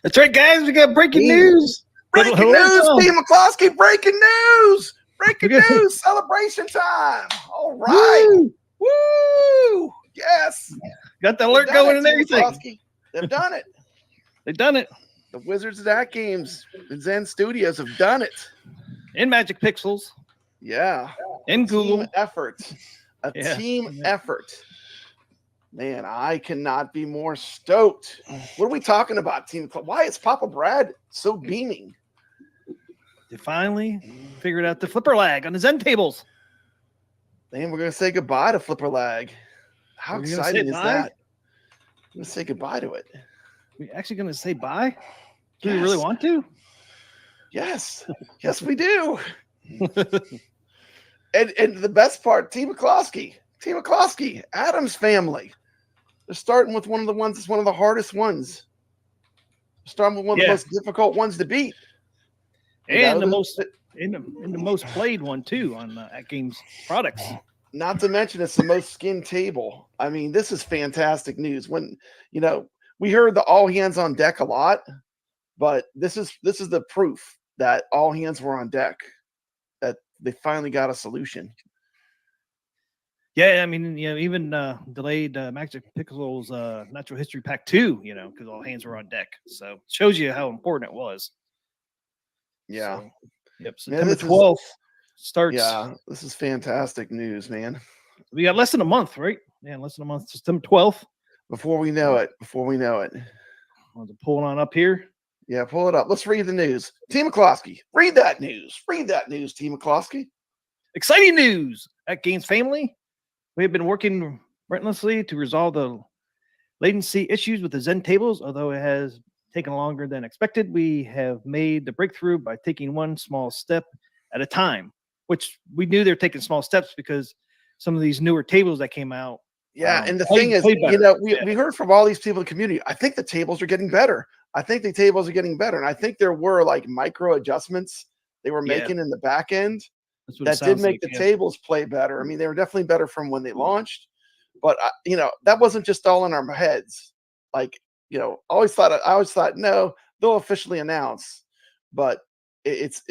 That's right, guys. We got breaking news. Breaking news, Steve McCloskey. Breaking news. Breaking news. Celebration time. All right. Woo! Yes. Got the alert going and everything. McCloskey. They've done it. They've done it. The Wizards at AtGames and Zen Studios have done it. In Magic Pixels. Yeah. In Google. Team effort. Team effort. Man, I cannot be more stoked. What are we talking about, Team? Why is Papa Brad so beaming? They finally figured out the flipper lag on the Zen tables. Man, we're going to say goodbye to flipper lag. How exciting is that? I'm going to say goodbye to it. We're actually going to say bye? Do we really want to? Yes. Yes, we do. and the best part, Team McCloskey, Adams family. They're starting with one of the ones that's one of the hardest ones. They're starting with one of the most difficult ones to beat. And the most played one too on AtGames products. Not to mention it's the most skinned table. I mean, this is fantastic news. When we heard the all hands on deck a lot, but this is the proof that all hands were on deck, that they finally got a solution. Yeah, I mean, even delayed Magic Pixels Natural History Pack 2, because all hands were on deck. So it shows you how important it was. Yeah. So, September 12th starts. Yeah, this is fantastic news, man. We got less than a month, right? Yeah, less than a month. September 12th. Before we know it. Want to pull it on up here? Yeah, pull it up. Let's read the news. Team McCloskey, read that news. Team McCloskey. Exciting news. AtGames family. We have been working relentlessly to resolve the latency issues with the Zen tables. Although it has taken longer than expected, we have made the breakthrough by taking one small step at a time, which we knew they were taking small steps because some of these newer tables that came out. Yeah, and the thing is, we heard from all these people in the community, I think the tables are getting better. And I think there were like micro adjustments they were making in the back end that did make the tables play better. I mean, they were definitely better from when they launched, but that wasn't just all in our heads. Like, I always thought, no, they'll officially announce, but it's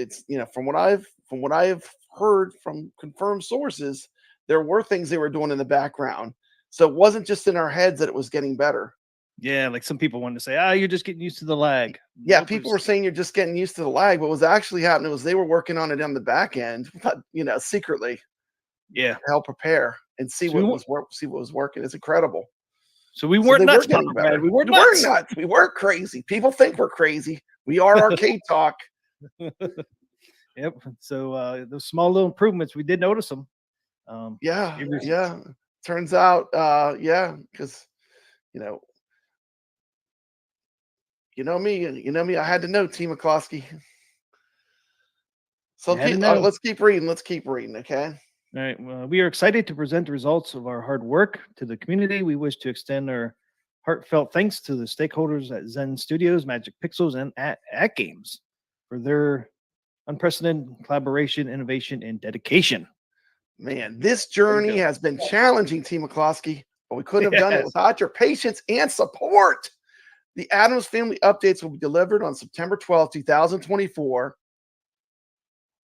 from what I've heard from confirmed sources, there were things they were doing in the background. So it wasn't just in our heads that it was getting better. Yeah, like some people wanted to say, you're just getting used to the lag. Yeah, people were saying you're just getting used to the lag. But what was actually happening was they were working on it on the back end, secretly. Yeah, to help prepare and see what was working. It's incredible. So we weren't nuts, Brad. We weren't nuts. We weren't crazy. People think we're crazy. We are Arcade Talk. Yep. So those small little improvements, we did notice them. Yeah. Turns out, because you know me. I had to know, Team McCloskey. So let's keep reading. Okay. All right. Well, we are excited to present the results of our hard work to the community. We wish to extend our heartfelt thanks to the stakeholders at Zen Studios, Magic Pixels, and at AtGames for their unprecedented collaboration, innovation, and dedication. Man, this journey has been challenging, Team McCloskey, but we couldn't have done it without your patience and support. The Adams Family updates will be delivered on September 12th, 2024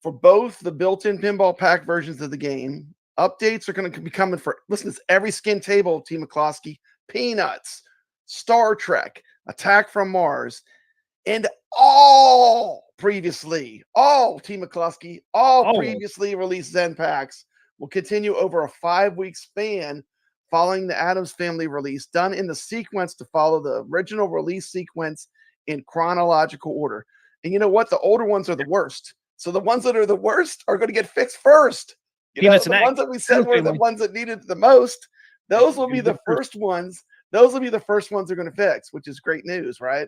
for both the built-in pinball pack versions of the game. Updates are going to be coming for, listen, it's every skin table, Team McCloskey, Peanuts, Star Trek, Attack from Mars, and all previously released Zen packs will continue over a 5-week span following the Adams Family release, done in the sequence to follow the original release sequence in chronological order. And you know what? The older ones are the worst. So the ones that are the worst are going to get fixed first. The ones that we said were the ones that needed the most, those will be the first ones. Those will be the first ones they're going to fix, which is great news, right?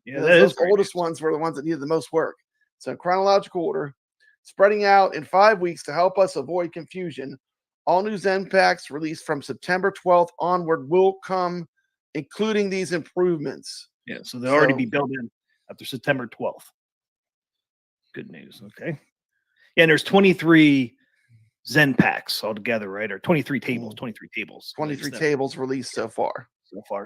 Yeah, those oldest ones were the ones that needed the most work. So in chronological order, spreading out in 5 weeks to help us avoid confusion. All new Zen packs released from September 12th onward will come, including these improvements. Yeah, so they'll already be built in after September 12th. Good news. Okay. Yeah, and there's 23 Zen packs altogether, right? Or 23 tables. 23 tables. 23 tables released so far.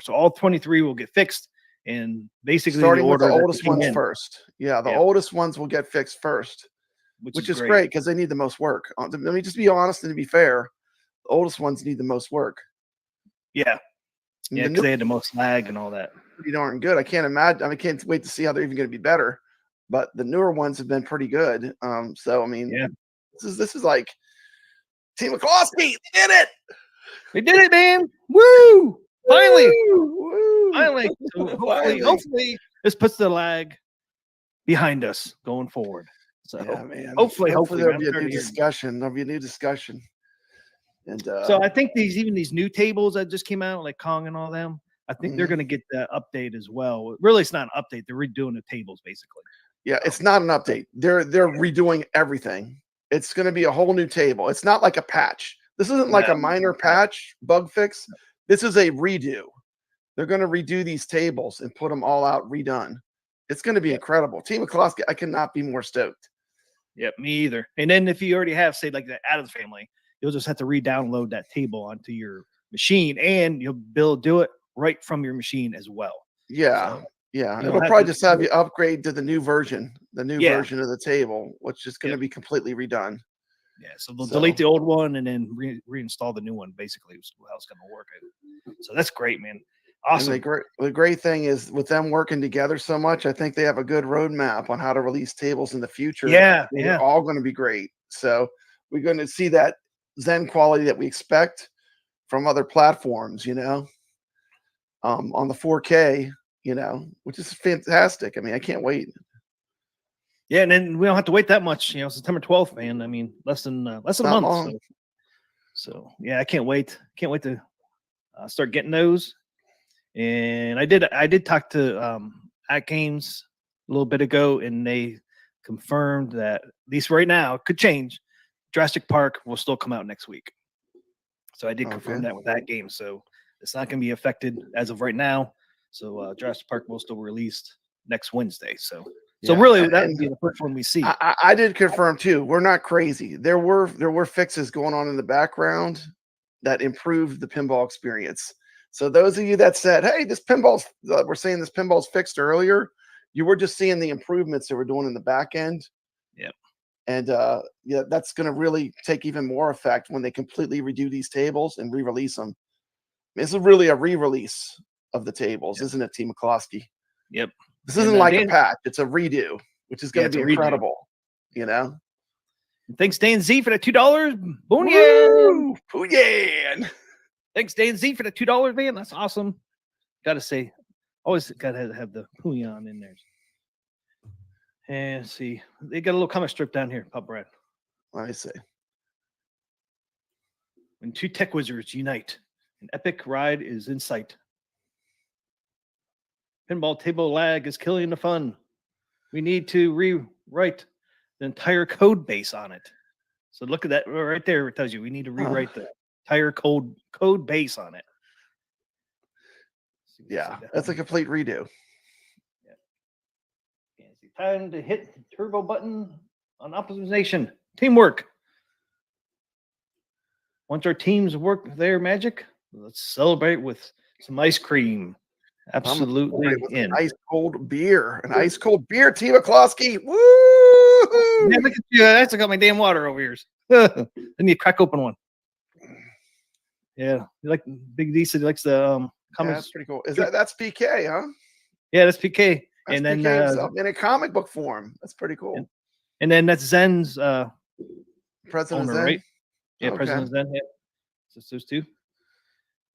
So all 23 will get fixed, and basically starting with the order oldest ones first. Yeah, the oldest ones will get fixed first, which is great because they need the most work. Let me just be honest and to be fair, the oldest ones need the most work. Yeah, yeah, because they had the most lag and all that. Pretty darn good. I can't imagine. I can't wait to see how they're even going to be better. But the newer ones have been pretty good. So I mean, yeah, this is like Team McCloskey. They did it. They did it, man. Woo! Finally. Woo! Finally. So hopefully this puts the lag behind us going forward. So yeah, man. Hopefully there'll be a new discussion. There'll be a new discussion. And so I think these new tables that just came out, like Kong and all them, I think they're going to get the update as well. Really, it's not an update. They're redoing the tables basically. Yeah, it's not an update. They're redoing everything. It's going to be a whole new table. It's not like a patch. This isn't like a minor patch, bug fix. This is a redo. They're going to redo these tables and put them all out redone. It's going to be incredible. Team McCloskey, I cannot be more stoked. Yep, me either. And then if you already have, say, like the Adams family, you'll just have to re-download that table onto your machine, and you'll be able to do it right from your machine as well. Yeah, so, yeah. It'll probably just have you upgrade to the new version of the table, which is going to be completely redone. Yeah, so they'll delete the old one and then reinstall the new one. Basically, is how it's going to work. So that's great, man. Awesome. And the great thing is with them working together so much, I think they have a good roadmap on how to release tables in the future. Yeah, they're all going to be great. So we're going to see that Zen quality that we expect from other platforms, on the 4K, which is fantastic. I mean, I can't wait. Yeah, and then we don't have to wait that much. September 12th, man. I mean, less than a month. So yeah, I can't wait. Can't wait to start getting those. And I did talk to AtGames a little bit ago, and they confirmed that at least right now, it could change. Jurassic Park will still come out next week. So I did confirm that with AtGames. So it's not going to be affected as of right now. So Jurassic Park will still released next Wednesday. So really, that would be the first one we see. I did confirm too. We're not crazy. There were fixes going on in the background that improved the pinball experience. So those of you that said, "Hey, we're saying this pinball's fixed earlier," you were just seeing the improvements that we're doing in the back end. Yep. And that's going to really take even more effect when they completely redo these tables and re-release them. This is really a re-release of the tables, isn't it, Team McCloskey? Yep. This isn't like a patch; it's a redo, which is going to be incredible. Thanks, Dan Z, for the $2. Booyan! Thanks, Dan Z, for the $2, man. That's awesome. Got to say, always got to have the Booyan in there. And let's see, they got a little comic strip down here, Pop Brad. Let me see. When two tech wizards unite, an epic ride is in sight. Pinball table lag is killing the fun. We need to rewrite the entire code base on it. So look at that right there. It tells you we need to rewrite the entire code base on it. Yeah, that's a complete redo. Yeah. Time to hit the turbo button on optimization. Teamwork. Once our teams work their magic, let's celebrate with some ice cream. Absolutely. An ice cold beer. An ice cold beer, Team McCloskey. Woo! Yeah, look at you. I got my damn water over here. I need to crack open one. Yeah. You like Big D said he likes the comments. That's pretty cool. That's PK, huh? Yeah, that's PK. That's and then PK in a comic book form. That's pretty cool. And then that's Zen's President owner, Zen? Right? Yeah, President Zen. Yeah. Just those two.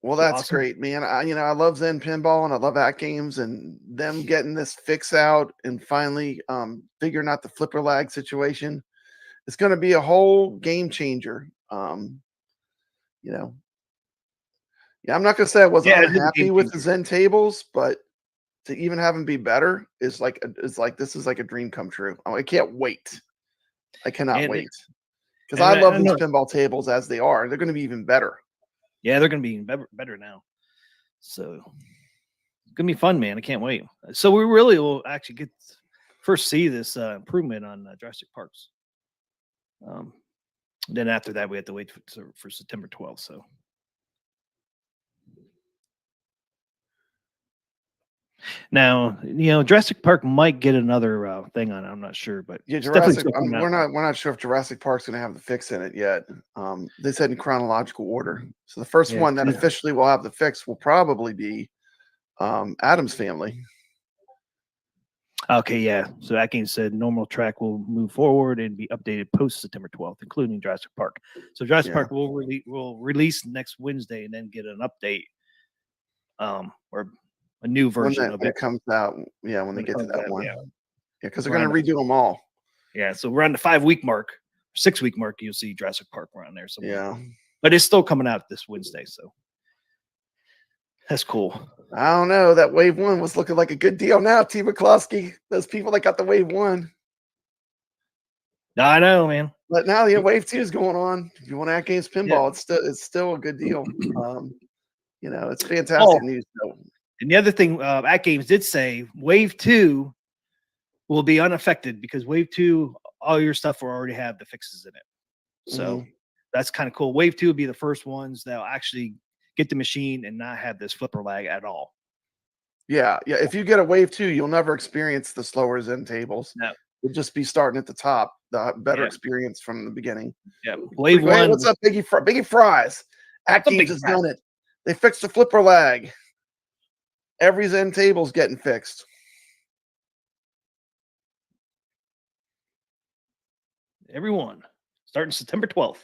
Well, that's great, man. I love Zen Pinball and I love AtGames and them getting this fix out and finally figuring out the flipper lag situation. It's going to be a whole game changer. I'm not going to say I wasn't unhappy with the Zen tables, but to even have them be better is like this is like a dream come true. I can't wait. I cannot wait because I love these pinball tables as they are. They're going to be even better. Yeah, they're going to be better now. So it's going to be fun, man. I can't wait. So we really will actually first see this improvement on Jurassic Parks. Then after that, we have to wait for September 12th. So Now, Jurassic Park might get another thing on it. I'm not sure, but yeah, it's definitely Jurassic. still coming out. We're not sure if Jurassic Park's going to have the fix in it yet. They said in chronological order. So the first Yeah, one that officially will have the fix will probably be Adam's Family. Okay, yeah. So AtGames said normal track will move forward and be updated post September 12th, including Jurassic Park. So Jurassic Park will release next Wednesday and then get an update, or a new version of when it. it comes out. Yeah, when they get to that one. Yeah, because they're going to redo them all. Yeah, so around the 5-week mark, 6-week mark, you'll see Jurassic Park around there somewhere. Yeah, but it's still coming out this Wednesday, so that's cool. I don't know. That Wave 1 was looking like a good deal now, T. McCloskey. Those people that got the Wave 1. I know, man. But now Wave 2 is going on. If you want AtGames Pinball, it's still a good deal. It's fantastic news. Though. And the other thing, AtGames did say Wave 2 will be unaffected because Wave 2, all your stuff will already have the fixes in it. So that's kind of cool. Wave 2 will be the first ones that'll actually get the machine and not have this flipper lag at all. Yeah. If you get a Wave 2, you'll never experience the slower Zen tables. No. You'll just be starting at the top, the better experience from the beginning. Yeah. Wave 1. Hey, what's up, Biggie Fries? AtGames has done it. They fixed the flipper lag. Every Zen table's getting fixed. Everyone, starting September 12th.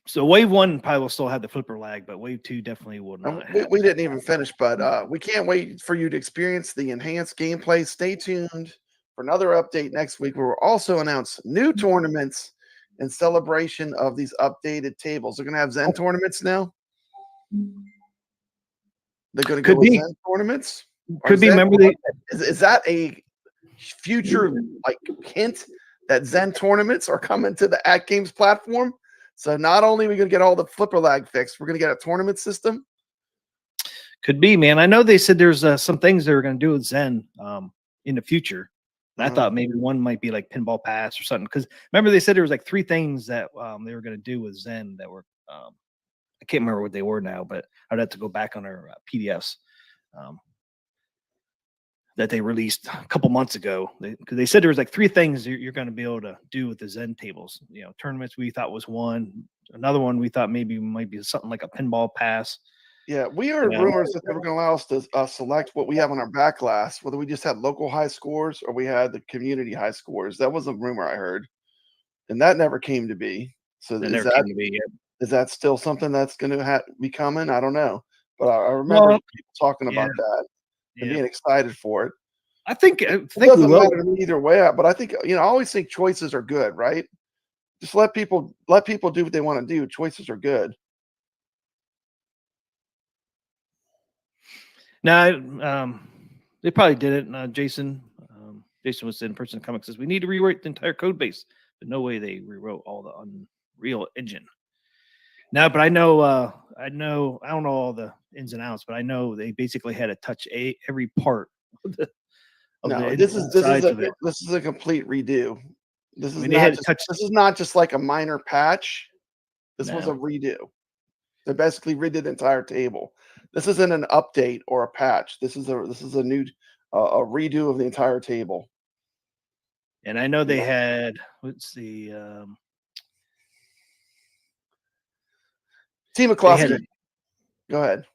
So Wave 1 probably will still have the flipper lag, but Wave 2 definitely will not. We didn't even finish, but we can't wait for you to experience the enhanced gameplay. Stay tuned for another update next week, where we'll also announce new tournaments in celebration of these updated tables. They're going to have Zen tournaments now. They're going to go with Zen tournaments. Could be. Remember, is that a future hint that Zen tournaments are coming to the AtGames platform? So not only are we going to get all the flipper lag fixed, we're going to get a tournament system. Could be, man. I know they said there's some things they were going to do with Zen in the future. And I thought maybe one might be like Pinball Pass or something. Because remember, they said there was like 3 things that they were going to do with Zen that were I can't remember what they were now, but I'd have to go back on our PDFs that they released a couple months ago. Because they said there was like 3 things you're going to be able to do with the Zen tables. Tournaments we thought was one. Another one we thought maybe might be something like a Pinball Pass. Yeah, we heard rumors that they were going to allow us to select what we have on our back glass, whether we just had local high scores or we had the community high scores. That was a rumor I heard, and that never came to be. So is that still something that's going to be coming? I don't know, but I remember people talking about that and being excited for it. I think it doesn't matter to me either way, but I think I always think choices are good, right? Just let people do what they want to do. Choices are good. No, they probably did it. Jason was in person comics says we need to rewrite the entire code base, but no way they rewrote all the Unreal Engine. No, but I don't know all the ins and outs, but I know they basically had to touch every part of the. This is a complete redo. This is not just like a minor patch. This was a redo. They basically redid the entire table. This isn't an update or a patch. This is a new a redo of the entire table. And I know they had Team McCloskey. Go ahead.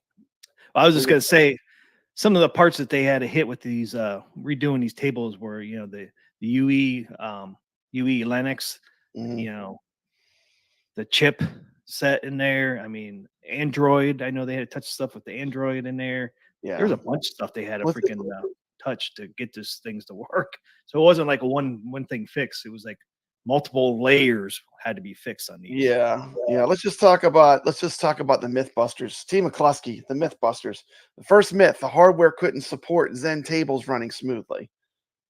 I was just gonna say some of the parts that they had to hit with these redoing these tables were the UE Linux, the chip set in there. I mean, Android. I know they had to touch stuff with the Android in there. Yeah, there's a bunch of stuff they had to freaking touch to get these things to work. So it wasn't like a one thing fix. It was like multiple layers had to be fixed on these. Yeah. Let's just talk about the Mythbusters. Team McCloskey, the Mythbusters. The first myth: the hardware couldn't support Zen tables running smoothly.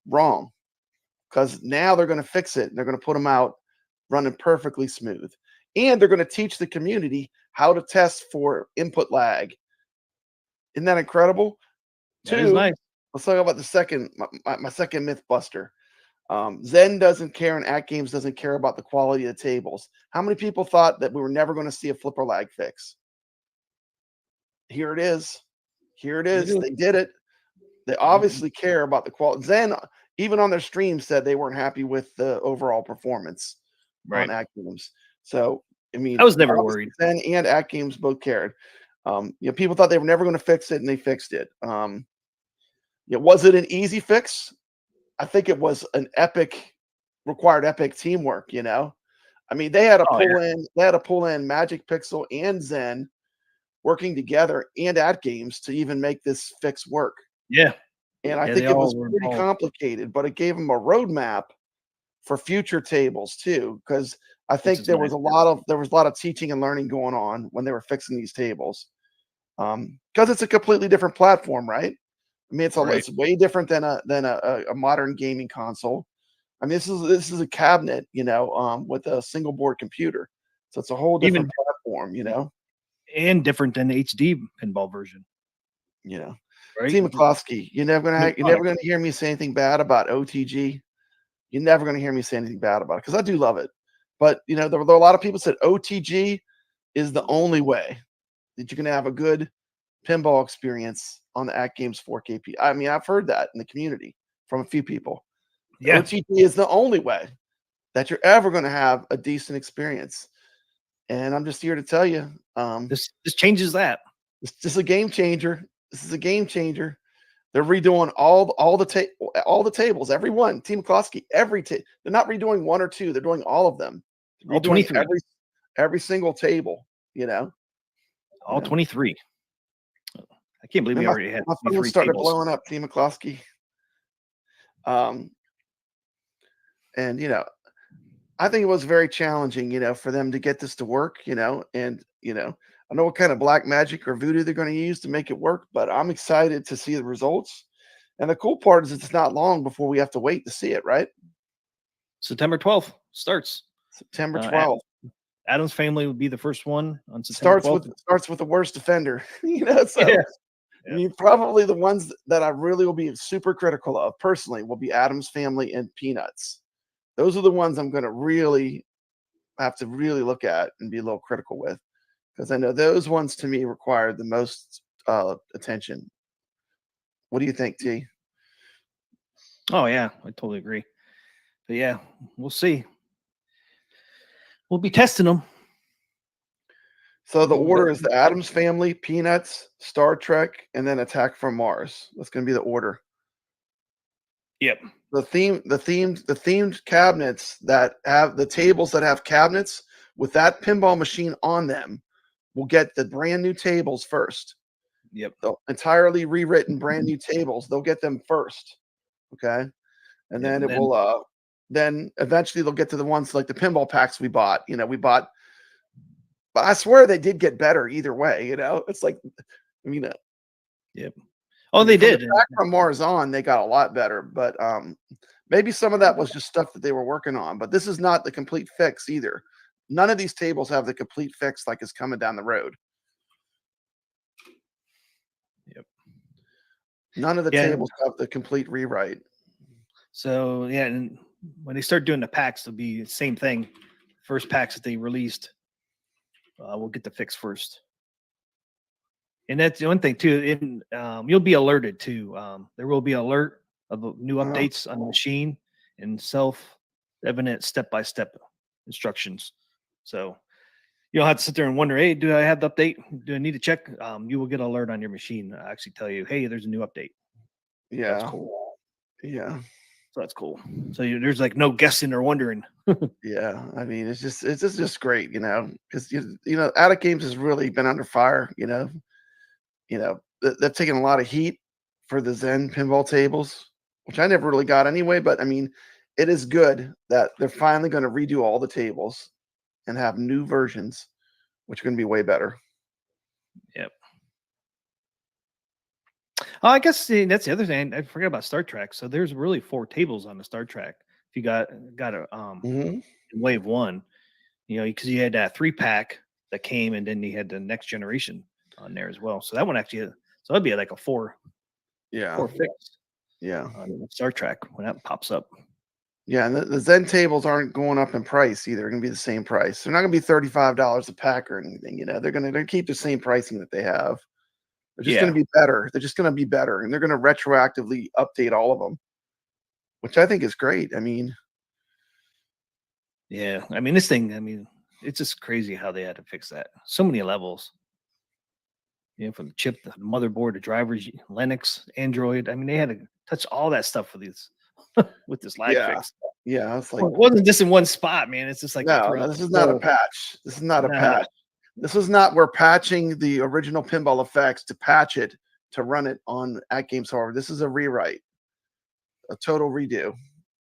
Wrong, because now they're going to fix it. They're going to put them out running perfectly smooth. And they're going to teach the community how to test for input lag. Isn't that incredible? That is nice. Let's talk about the second, my second Mythbuster. Zen doesn't care and AtGames doesn't care about the quality of the tables. How many people thought that we were never going to see a flipper lag fix? Here it is. Here it is. They did it. They obviously care about the quality. Zen, even on their stream, said they weren't happy with the overall performance on AtGames. So, I mean, I was never worried. Zen and AtGames both cared. People thought they were never going to fix it, and they fixed it. Was it an easy fix? I think it was required epic teamwork. I mean, they had to pull in Magic Pixel and Zen working together and AtGames to even make this fix work. Yeah. And I think it was pretty complicated, but it gave them a roadmap for future tables too, because I think there was a lot of teaching and learning going on when they were fixing these tables. Because it's a completely different platform, right? I mean, it's way different than a modern gaming console. I mean, this is a cabinet, with a single board computer, so it's a whole different platform, and different than the HD pinball version. Right? T. McCloskey, you're never gonna hear me say anything bad about OTG. You're never gonna hear me say anything bad about it because I do love it. But there were a lot of people said OTG is the only way that you're gonna have a good pinball experience on the AtGames 4K. I mean, I've heard that in the community from a few people. Yeah. OTG is the only way that you're ever going to have a decent experience. And I'm just here to tell you, this changes that. It's just a game changer. This is a game changer. They're redoing all the tables, every one. Team McCloskey, they're not redoing one or two. They're doing all of them. All 23. Every single table. All 23. I can't believe we already had. My phone started blowing up, Team McCloskey. And I think it was very challenging, for them to get this to work, and I know what kind of black magic or voodoo they're going to use to make it work, but I'm excited to see the results. And the cool part is it's not long before we have to wait to see it, right? September 12th starts. September 12th. Adam's Family would be the first one on September 12th. Starts with the worst offender, so I mean, probably the ones that I really will be super critical of personally will be Adam's Family and Peanuts. Those are the ones I'm going to really have to look at and be a little critical with, because I know those ones to me require the most attention. What do you think, T? Oh yeah, I totally agree. But yeah, we'll see. We'll be testing them. So the order is the Addams Family, Peanuts, Star Trek, and then Attack from Mars. That's going to be the order. Yep. The themed cabinets that have the tables that have cabinets with that pinball machine on them will get the brand new tables first. Yep. The entirely rewritten brand new tables, they'll get them first. Okay. And then it will then eventually they'll get to the ones like the pinball packs we bought. But I swear they did get better either way. It's like, Yep. Oh, they did. Back from Mars on, they got a lot better. But maybe some of that was just stuff that they were working on. But this is not the complete fix either. None of these tables have the complete fix like is coming down the road. Yep. None of the tables have the complete rewrite. So yeah, and when they start doing the packs, it'll be the same thing. First packs that they released, we'll get the fix first. And that's the one thing too. You'll be alerted too. There will be alert of new updates on the machine and self-evident step-by-step instructions. So you don't have to sit there and wonder, hey, do I have the update? Do I need to check? You will get an alert on your machine. I actually tell you, hey, there's a new update. Yeah. That's cool. Yeah. So that's cool. So there's like no guessing or wondering. Yeah. I mean, it's just great, because AtGames has really been under fire, they've taken a lot of heat for the Zen pinball tables, which I never really got anyway. But I mean, it is good that they're finally going to redo all the tables and have new versions, which are going to be way better. Yep. Oh, I guess that's the other thing. I forgot about Star Trek. So there's really 4 tables on the Star Trek. If you got a wave 1, because you had that 3-pack that came, and then you had the Next Generation on there as well. So that one actually, that'd be like a 4 fix. Yeah. On Star Trek when that pops up. Yeah, and the Zen tables aren't going up in price either. They're going to be the same price. They're not going to be $35 a pack or anything. They're going to keep the same pricing that they have. They're just going to be better. They're just going to be better, and they're going to retroactively update all of them, which I think is great. I mean, yeah. I mean, this thing. I mean, it's just crazy how they had to fix that. So many levels. From the chip, the motherboard, the drivers, Linux, Android. I mean, they had to touch all that stuff for these with this lag fix. Yeah, it's like it wasn't just in one spot, man. It's just like no, this is not a patch. This is not a patch. This is not we're patching the original pinball effects to patch it to run it on AtGames hardware. This is a rewrite, a total redo.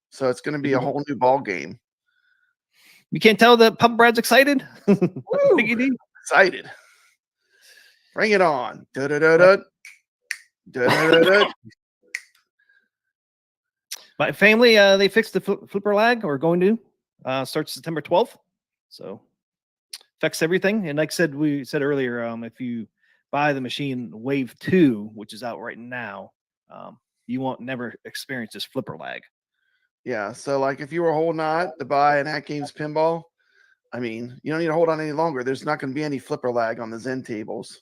So it's going to be a whole new ball game. You can't tell that Pub Brad's excited. Excited. Bring it on. Da-da-da-da. Da-da-da-da. My family, they fixed the flipper lag, or going to. Starts September 12th. So affects everything. And like we said earlier, if you buy the machine Wave 2, which is out right now, you won't never experience this flipper lag. Yeah. So like if you were holding on to buy an AtGames pinball, I mean, you don't need to hold on any longer. There's not going to be any flipper lag on the Zen tables.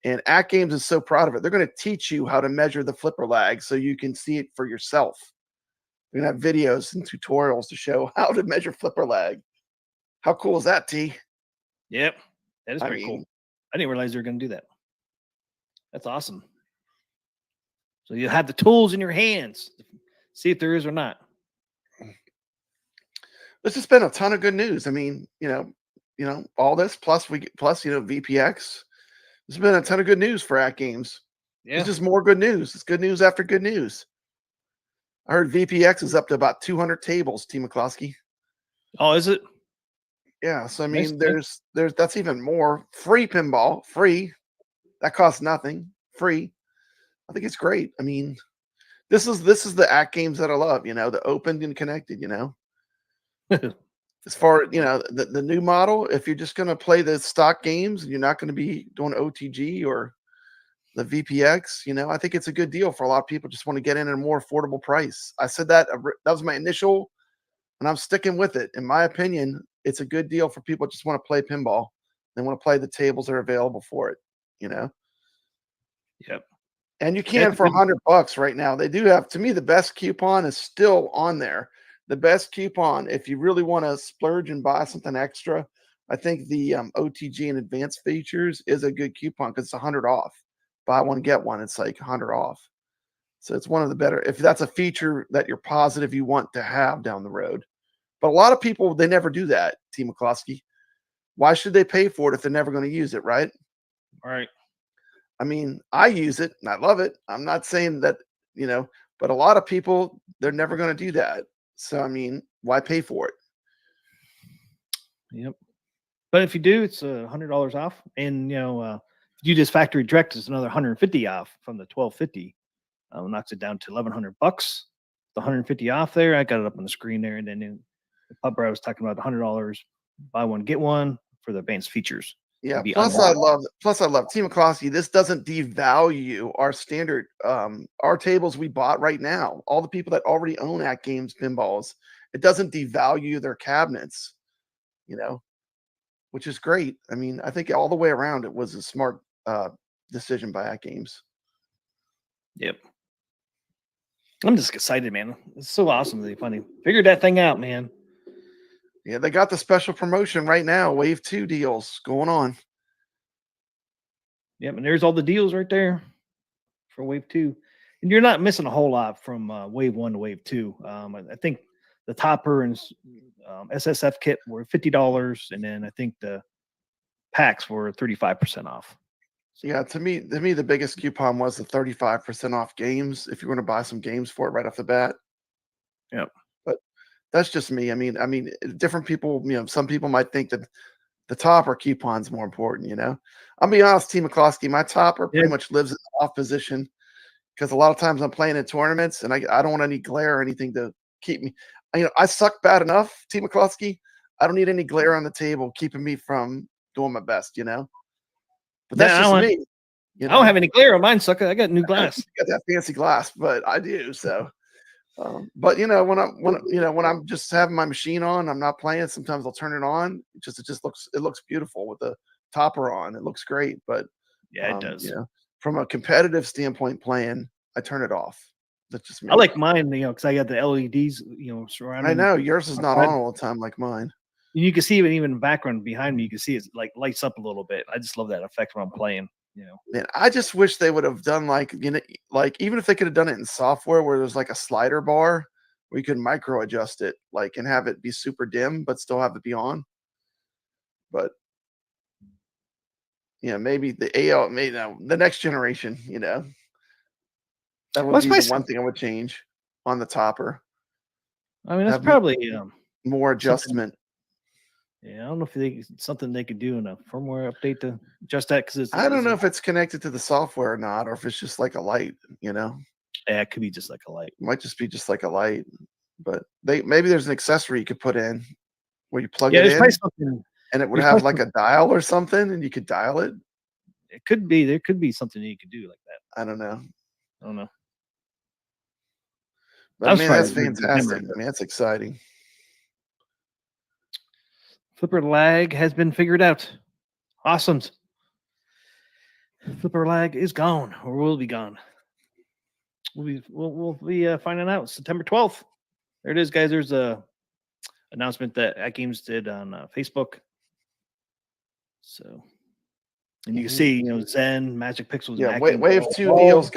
And AtGames is so proud of it. They're going to teach you how to measure the flipper lag so you can see it for yourself. They're going to have videos and tutorials to show how to measure flipper lag. How cool is that, T? Yep. That is pretty cool. I didn't realize they were going to do that. That's awesome. So you have the tools in your hands to see if there is or not. This has been a ton of good news. I mean, all this plus VPX. There's been a ton of good news for AtGames. Yeah. It's just more good news. It's good news after good news. I heard VPX is up to about 200 tables, T. McCloskey. Oh, is it? Yeah. So I mean, there's that's even more. Free pinball, free. That costs nothing. Free. I think it's great. I mean, this is the AtGames that I love. The open and connected. As far the new model, if you're just going to play the stock games and you're not going to be doing OTG or the VPX, I think it's a good deal for a lot of people. Just want to get in at a more affordable price. I said that was my initial, and I'm sticking with it. In my opinion, it's a good deal for people who just want to play pinball. They want to play the tables that are available for it. Yep. And you can for $100 right now. They do have, to me, the best coupon is still on there. The best coupon, if you really want to splurge and buy something extra, I think the OTG and advanced features is a good coupon because it's 100 off. Buy one, get one. It's like 100 off. So it's one of the better, if that's a feature that you're positive you want to have down the road. But a lot of people, they never do that, T. McCloskey. Why should they pay for it if they're never going to use it, right? All right. I mean, I use it and I love it. I'm not saying that, but a lot of people, they're never going to do that. So, I mean, why pay for it? Yep. But if you do, it's $100 off. And, if you just factory direct, it's another $150 off from the $1,250. Knocks it down to $1,100. The $150 off there. I got it up on the screen there. And then the pub where I was talking about $100, buy one, get one for the advanced features. Yeah. Plus I love T. McCloskey. This doesn't devalue our standard, our tables we bought right now. All the people that already own AtGames pinballs, it doesn't devalue their cabinets, which is great. I mean, I think all the way around it was a smart decision by AtGames. Yep. I'm just excited, man. It's so awesome. They finally figured that thing out, man. Yeah, they got the special promotion right now. Wave 2 deals going on. Yep, and there's all the deals right there for Wave 2. And you're not missing a whole lot from Wave 1 to Wave 2. I think the topper and SSF kit were $50, and then I think the packs were 35% off. So, yeah, to me, the biggest coupon was the 35% off games if you want to buy some games for it right off the bat. Yep. But that's just me. I mean, different people, some people might think that the topper coupon's more important, I'll be honest, T. McCloskey, my topper pretty much lives in the off position because a lot of times I'm playing in tournaments and I don't want any glare or anything to keep me. I suck bad enough, T. McCloskey. I don't need any glare on the table keeping me from doing my best, But that's just me. I don't have any glare on mine, sucker. I got new glass. I got that fancy glass, but I do so. But when I'm just having my machine on, I'm not playing. Sometimes I'll turn it on. It looks beautiful with the topper on. It looks great. But yeah, it does. from a competitive standpoint playing, I turn it off. That's just me. I like mine, because I got the LEDs, surrounding. I know yours is not on all the time like mine. You can see even in the background behind me, you can see it like lights up a little bit. I just love that effect when I'm playing. Man, I just wish they would have done like even if they could have done it in software where there's like a slider bar where you could micro adjust it, like, and have it be super dim but still have it be on. But maybe the next generation, that would be the one thing I would change on the topper. I mean, that's probably more adjustment. Yeah, I don't know if something they could do in a firmware update to adjust that, because I don't know if it's connected to the software or not, or if it's just like a light. Yeah, it could be just like a light. It might just be just like a light, but maybe there's an accessory you could put in where you plug it in, and it would have like a dial or something, and you could dial it. It could be. There could be something you could do like that. I don't know. But man, that's fantastic. I mean, that's exciting. Flipper lag has been figured out. Awesome. Flipper lag is gone, or will be gone. We'll be finding out September 12th. There it is, guys. There's a announcement that AtGames did on Facebook. So, and you can see, Zen, Magic Pixels. Yeah, Wave 2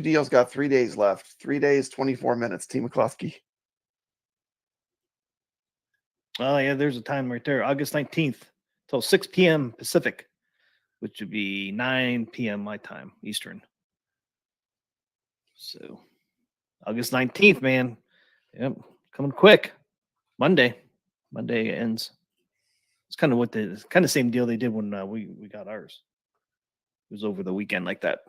deals got 3 days left. 3 days, 24 minutes. Team McCluskey. Oh, yeah, there's a time right there. August 19th till 6 p.m. Pacific, which would be 9 p.m. my time, Eastern. So, August 19th, man. Yep, coming quick. Monday ends. It's kind of the same deal they did when we got ours. It was over the weekend like that.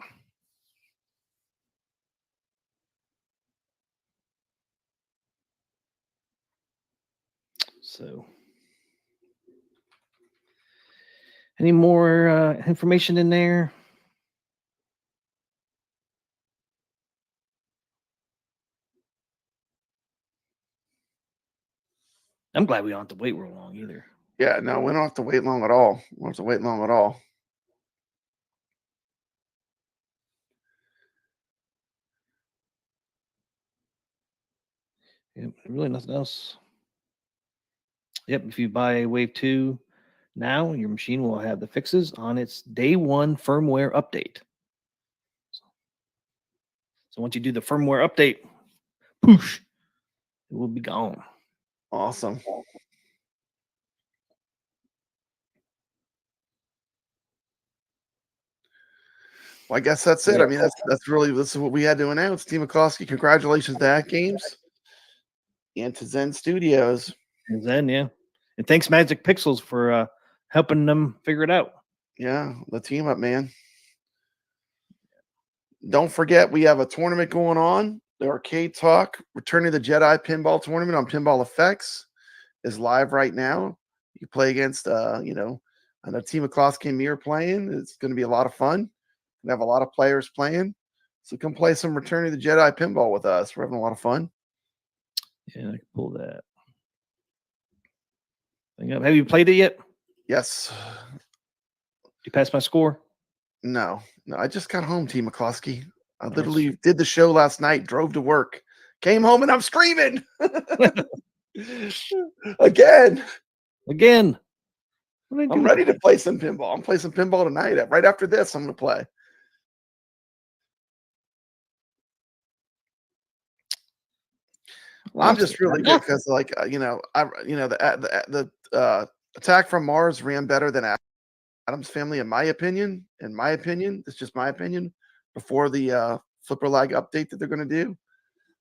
So, any more information in there? I'm glad we don't have to wait real long either. Yeah, no, we don't have to wait long at all. We don't have to wait long at all. Yep, really nothing else. Yep, if you buy Wave 2 now, your machine will have the fixes on its day one firmware update. So once you do the firmware update, poosh, it will be gone. Awesome. Well, I guess that's it. I mean, this is what we had to announce. Team McCluskey, congratulations to AtGames and to Zen Studios. And Zen, yeah. And thanks, Magic Pixels, for helping them figure it out. Yeah, the team up, man. Don't forget, we have a tournament going on. The Arcade Talk, Returning the Jedi Pinball Tournament on Pinball Effects is live right now. You play against, I know Team McCluskey and me are playing. It's going to be a lot of fun. We have a lot of players playing. So come play some Return of the Jedi Pinball with us. We're having a lot of fun. Yeah, I can pull that. Have you played it yet? Yes. Did you pass my score? No, I just got home, Team McCluskey. I literally did the show last night, drove to work, came home, and I'm screaming. Again. I'm ready to play some pinball. I'm playing some pinball tonight. Right after this, I'm going to play. Well, I'm just really good because, like, the Attack from Mars ran better than Adam's Family, in my opinion. It's just my opinion. Before the Flipper lag update that they're going to do,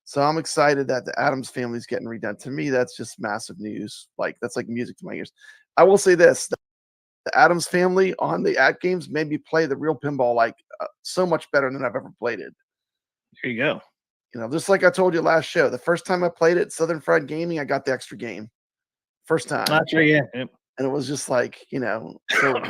so I'm excited that the Adams Family is getting redone. To me, that's just massive news. Like, that's like music to my ears. I will say this: the Adams Family on the AtGames made me play the real pinball like so much better than I've ever played it. There you go. Just like I told you last show, the first time I played it, Southern Fried Gaming, I got the extra game. First time. That's right, yeah. Yep. And it was just like, so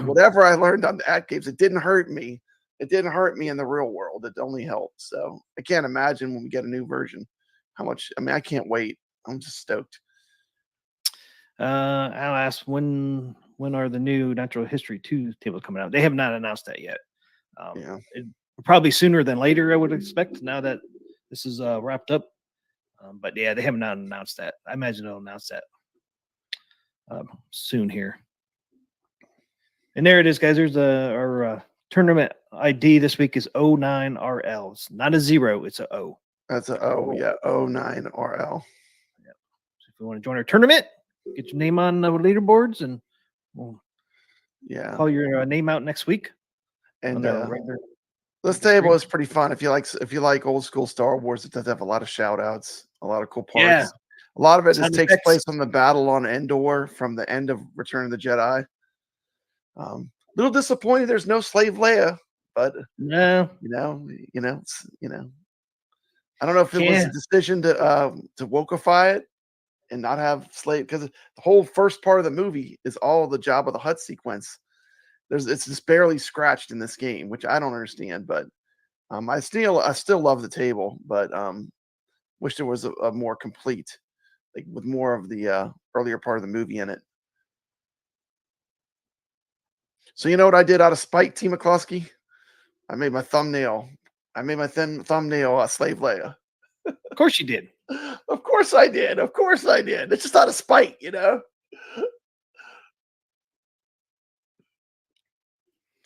whatever I learned on the AtGames, it didn't hurt me. It didn't hurt me in the real world. It only helped. So I can't imagine when we get a new version how much. I mean, I can't wait. I'm just stoked. I'll ask when are the new Natural History 2 tables coming out? They have not announced that yet. Probably sooner than later, I would expect. Now that this is wrapped up, but yeah, they have not announced that. I imagine they'll announce that soon here. And there it is, guys. There's our tournament ID this week is 09RL. It's not a 0, it's a O. That's a O, yeah, 09RL. Yeah. So if you want to join our tournament, get your name on the leaderboards, and we'll call your name out next week. And this table is pretty fun. If you like old school Star Wars, it does have a lot of shout outs, a lot of cool parts. Yeah. A lot of it just takes place on the battle on Endor from the end of Return of the Jedi. Little disappointed there's no Slave Leia, but no, I don't know if it was a decision to wokeify it and not have slave, because the whole first part of the movie is all the Jabba the Hutt sequence. It's just barely scratched in this game, which I don't understand, but I still love the table, but wish there was a more complete, like with more of the earlier part of the movie in it. So you know what I did out of spite, T. McCluskey? I made my thumbnail. Slave Leia. Of course you did. Of course I did. It's just out of spite,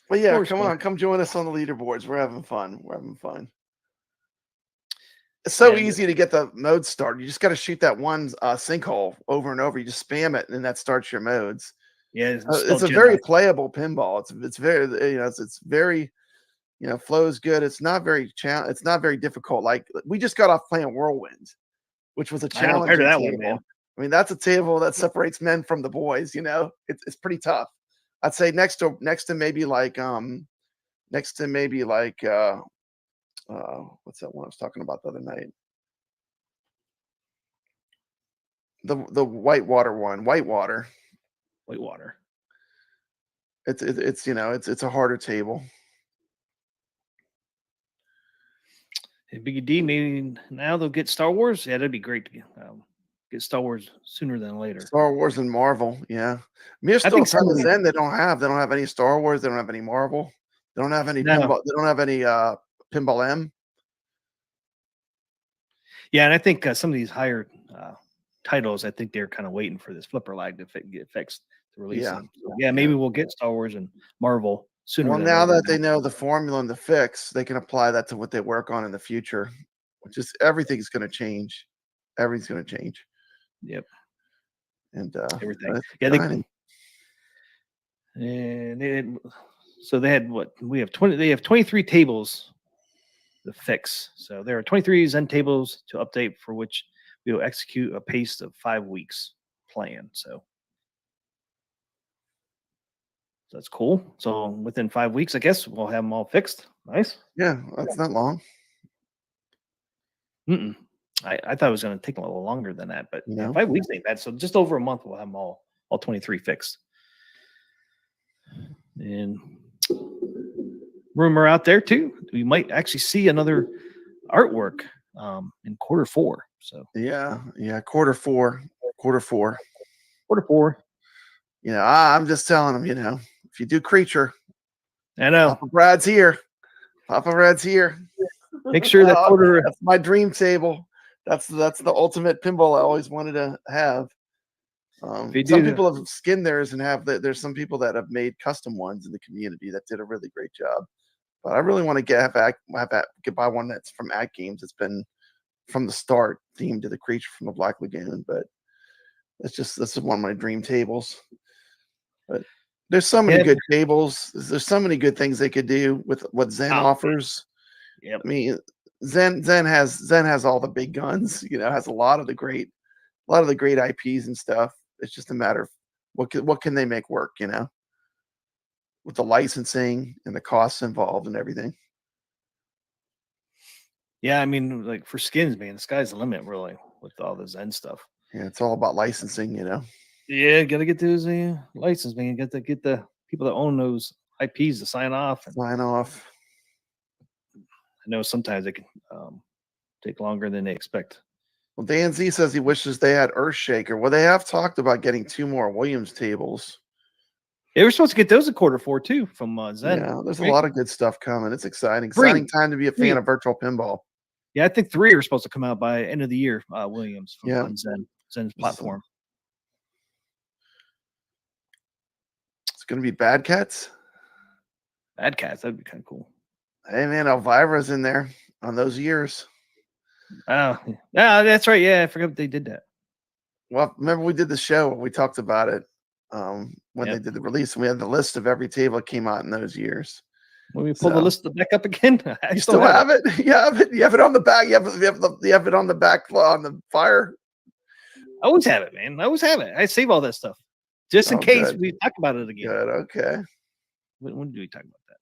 But yeah, come join us on the leaderboards. We're having fun. It's so easy to get the modes started. You just got to shoot that one sinkhole over and over. You just spam it, and that starts your modes. Yeah, it's a very playable pinball. It's very it's very flows good. It's not very difficult. Like we just got off playing Whirlwind, which was a challenge. That one, man. I mean, that's a table that separates men from the boys. It's pretty tough. I'd say next to maybe like what's that one I was talking about the other night? The Whitewater one, Whitewater. It's a harder table. Hey, Biggie D, maybe now they'll get Star Wars. Yeah, that'd be great to get Star Wars sooner than later. Star Wars and Marvel, yeah. I still telling Zen they don't have any Star Wars. They don't have any Marvel. They don't have any pinball. They don't have any Pinball M. Yeah, and I think some of these higher titles, I think they're kind of waiting for this flipper lag to get fixed to release them. So, maybe we'll get Star Wars and Marvel sooner. Well, now that they know the formula and the fix, they can apply that to what they work on in the future. Which is everything's going to change. Everything's going to change. Yep. And everything. Yeah, they had what? We have 20. They have 23 tables to fix. So there are 23 Zen tables to update, for which we will execute a pace of 5 weeks plan. So that's cool. So within 5 weeks, I guess we'll have them all fixed. Nice. Yeah, that's not long. I thought it was going to take a little longer than that, but 5 weeks ain't bad. So just over a month, we'll have them all 23 fixed. And rumor out there too, we might actually see another artwork in Q4. So quarter four. I'm just telling them, if you do Creature, I know Papa Brad's here. Make sure that that's my dream table. That's the ultimate pinball I always wanted to have. Some people have skinned theirs and there's some people that have made custom ones in the community that did a really great job. But I really want to buy one that's from AtGames. It's been from the start themed to the Creature from the Black Lagoon. But this is one of my dream tables. But there's so many good tables. There's so many good things they could do with what Zen offers. Yep. I mean, Zen has all the big guns. Has a lot of the great IPs and stuff. It's just a matter of what can they make work. With the licensing and the costs involved and everything. Yeah, I mean, like for skins, man, the sky's the limit, really, with all the Zen stuff. Yeah, it's all about licensing, Yeah, gotta get those license, man. Get the people that own those IPs to sign off. I know sometimes it can take longer than they expect. Well, Dan Z says he wishes they had Earthshaker. Well, they have talked about getting 2 more Williams tables. Yeah, we're supposed to get those in quarter 4 too from Zen. Yeah, there's right? a lot of good stuff coming. It's exciting. 3. Exciting time to be a fan of virtual pinball. Yeah, I think 3 are supposed to come out by end of the year. Williams from Yeah. on Zen's platform. It's going to be Bad Cats. Bad Cats, that'd be kind of cool. Hey man, Elvira's in there on those years. Oh, yeah, that's right. Yeah, I forgot they did that. Well, remember we did the show. We talked about it when they did the release, and we had the list of every table that came out in those years. Let me pull the list back up again. You still have it? You have it. You have it on the back. You have it on the back on the fire. I always have it, man. I always have it. I save all that stuff just in case we talk about it again. Good. Okay. When do we talk about that?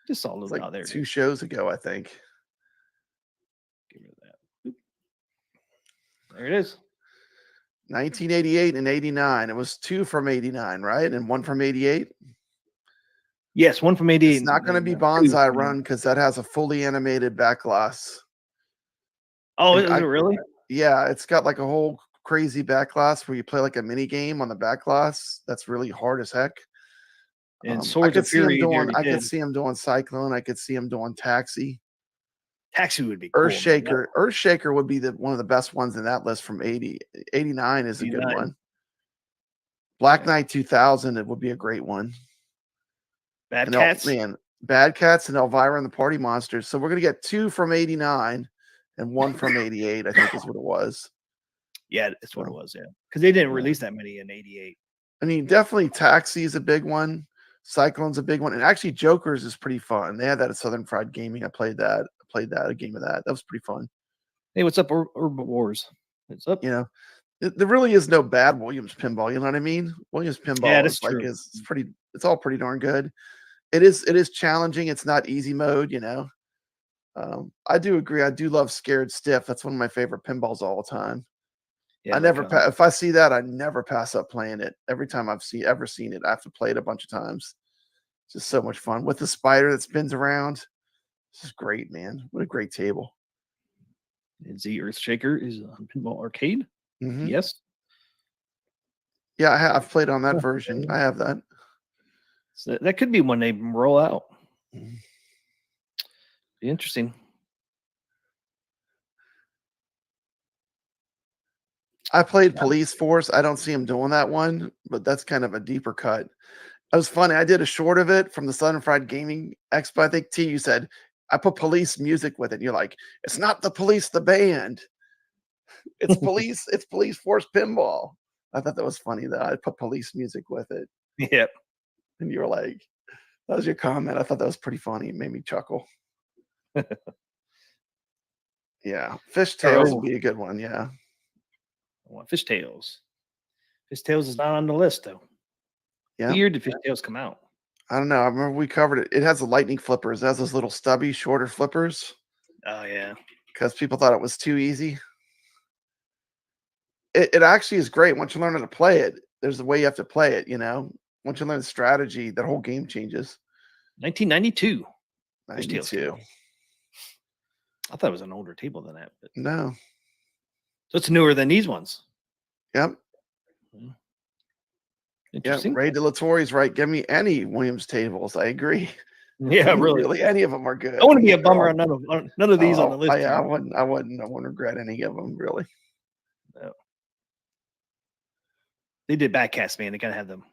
Just all like out there. 2 shows ago, I think. Give me that. There it is. 1988 and 89. It was 2 from 89, right? And 1 from 88. Yes, 1 from 88. It's not going to be Bonsai Run because that has a fully animated back glass. Oh, is it really? Yeah, it's got like a whole crazy back glass where you play like a mini game on the back glass. That's really hard as heck. And I could see him doing Cyclone. I could see him doing Taxi. Taxi would be cool. Earthshaker. Earthshaker would be one of the best ones in that list from 80. 89 is a good one. Black Knight 2000, it would be a great one. Bad Cats. Bad Cats and Elvira and the Party Monsters. So we're going to get 2 from 89 and 1 from 88, I think is what it was. Yeah, that's what it was, yeah. Because they didn't release that many in 88. I mean, definitely Taxi is a big one. Cyclone's a big one. And actually Jokers is pretty fun. They had that at Southern Fried Gaming. I played that, a game of that. That was pretty fun. Hey, what's up, Urban Wars? What's up? You know, there really is no bad Williams pinball. You know what I mean? Williams pinball is like it's all pretty darn good. It is challenging. It's not easy mode, you know. I do agree. I do love Scared Stiff. That's one of my favorite pinballs all the time. Yeah, if I see that, I never pass up playing it. Every time I've ever seen it, I have to play it a bunch of times. It's just so much fun with the spider that spins around. This is great, man. What a great table. And the Earthshaker is on Pinball Arcade. Mm-hmm. Yes. Yeah, I've played on that version. I have that. So that could be when they roll out. Be interesting. I played Police Force. I don't see him doing that one, but that's kind of a deeper cut. It was funny. I did a short of it from the Southern Fried Gaming Expo. I think T, you said I put police music with it. And you're like, it's not the Police, the band. It's police. It's Police Force Pinball. I thought that was funny that I put police music with it. Yep. And you were like, that was your comment. I thought that was pretty funny. It made me chuckle. Yeah. Fishtails would be a good one. Yeah. I want Fishtails. Fishtails is not on the list, though. Yeah. What year did Fishtails come out? I don't know. I remember we covered it. It has the lightning flippers. It has those little stubby, shorter flippers. Oh, yeah. Because people thought it was too easy. It actually is great. Once you learn how to play it, there's a way you have to play it, you know? Once you learn the strategy, that whole game changes. 1992. 92. I thought it was an older table than that. But... No. So it's newer than these ones. Yep. Interesting. Yeah, Ray DeLatorre's right. Give me any Williams tables. I agree. Yeah, really. Any of them are good. I want to be a bummer on none of these on the list. I wouldn't regret any of them, really. No. They did backcast, man. They gotta have them.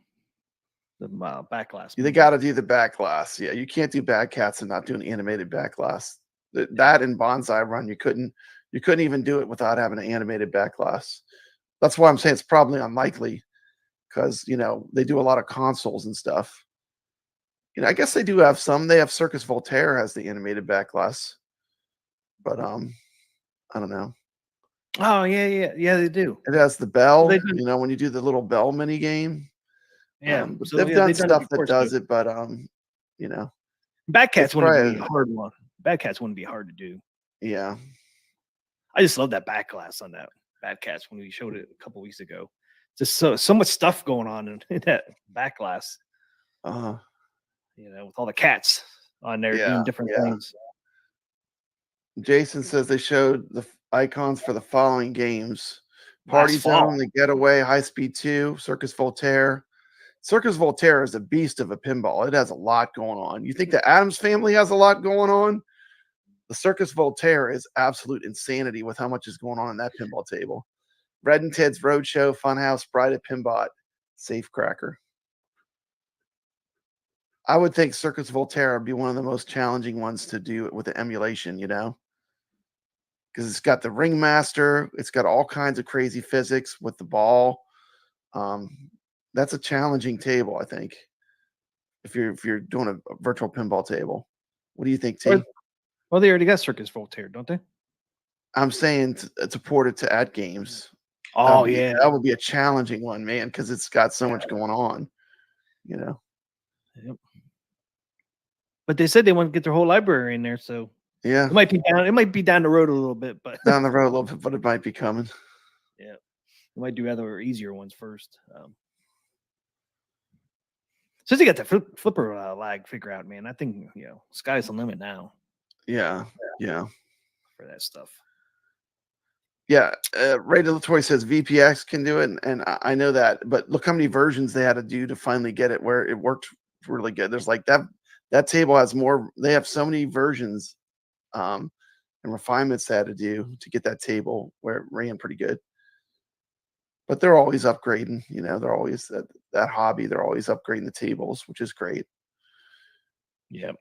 The backglass. They got to do the backglass. Yeah, you can't do bad cats and not do an animated backglass. That in Bonsai Run, you couldn't even do it without having an animated backglass. That's why I'm saying it's probably unlikely, because you know they do a lot of consoles and stuff. You know, I guess they do have some. They have Circus Voltaire has the animated backglass, but I don't know. Oh yeah, they do. It has the bell. You know, when you do the little bell mini game. Yeah, so they've done stuff that does it, but you know, Backcats wouldn't be a hard one. Backcats wouldn't be hard to do. Yeah, I just love that backglass on that Backcats when we showed it a couple weeks ago. Just so much stuff going on in that backglass. You know, with all the cats on there doing different things. Jason says they showed the icons for the following games: Party Zone, The Getaway, High Speed 2, Circus Voltaire. Circus Voltaire is a beast of a pinball. It has a lot going on. You think the Addams Family has a lot going on? The Circus Voltaire is absolute insanity with how much is going on in that pinball table. Red and Ted's Roadshow, Funhouse, Bride at Pinbot, Safecracker. I would think Circus Voltaire would be one of the most challenging ones to do with the emulation, because it's got the Ringmaster, it's got all kinds of crazy physics with the ball. That's a challenging table, I think. If you're doing a virtual pinball table, what do you think, T? Well, they already got Circus Voltaire, don't they? I'm saying to port it to AtGames. Oh, yeah. That would be a challenging one, man, because it's got so much going on, Yep. But they said they want to get their whole library in there, so yeah, it might be down the road a little bit, but down the road a little bit, but it might be coming. Yeah, we might do other easier ones first. Since they got the flipper lag figure out, man, I think sky's the limit now. Yeah. For that stuff. Yeah, Ray Delatoy says VPX can do it, and I know that, but look how many versions they had to do to finally get it where it worked really good. There's like that table has more. They have so many versions, and refinements they had to do to get that table where it ran pretty good. But they're always upgrading. They're always that hobby. They're always upgrading the tables, which is great. Yeah.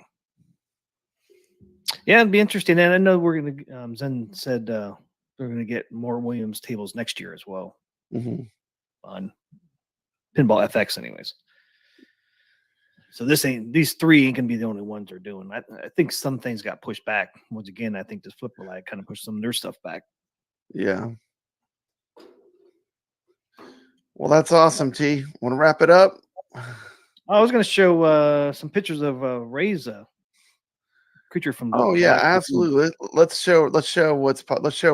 Yeah, it'd be interesting. And I know we're gonna. Zen said they're gonna get more Williams tables next year as well on Pinball FX, anyways. So these three ain't gonna be the only ones they're doing. I think some things got pushed back. Once again, I think this flipper lag kind of pushed some of their stuff back. Yeah. Well, that's awesome, T. Want to wrap it up? I was gonna show some pictures of Ray's creature from. Oh yeah, absolutely. Let's show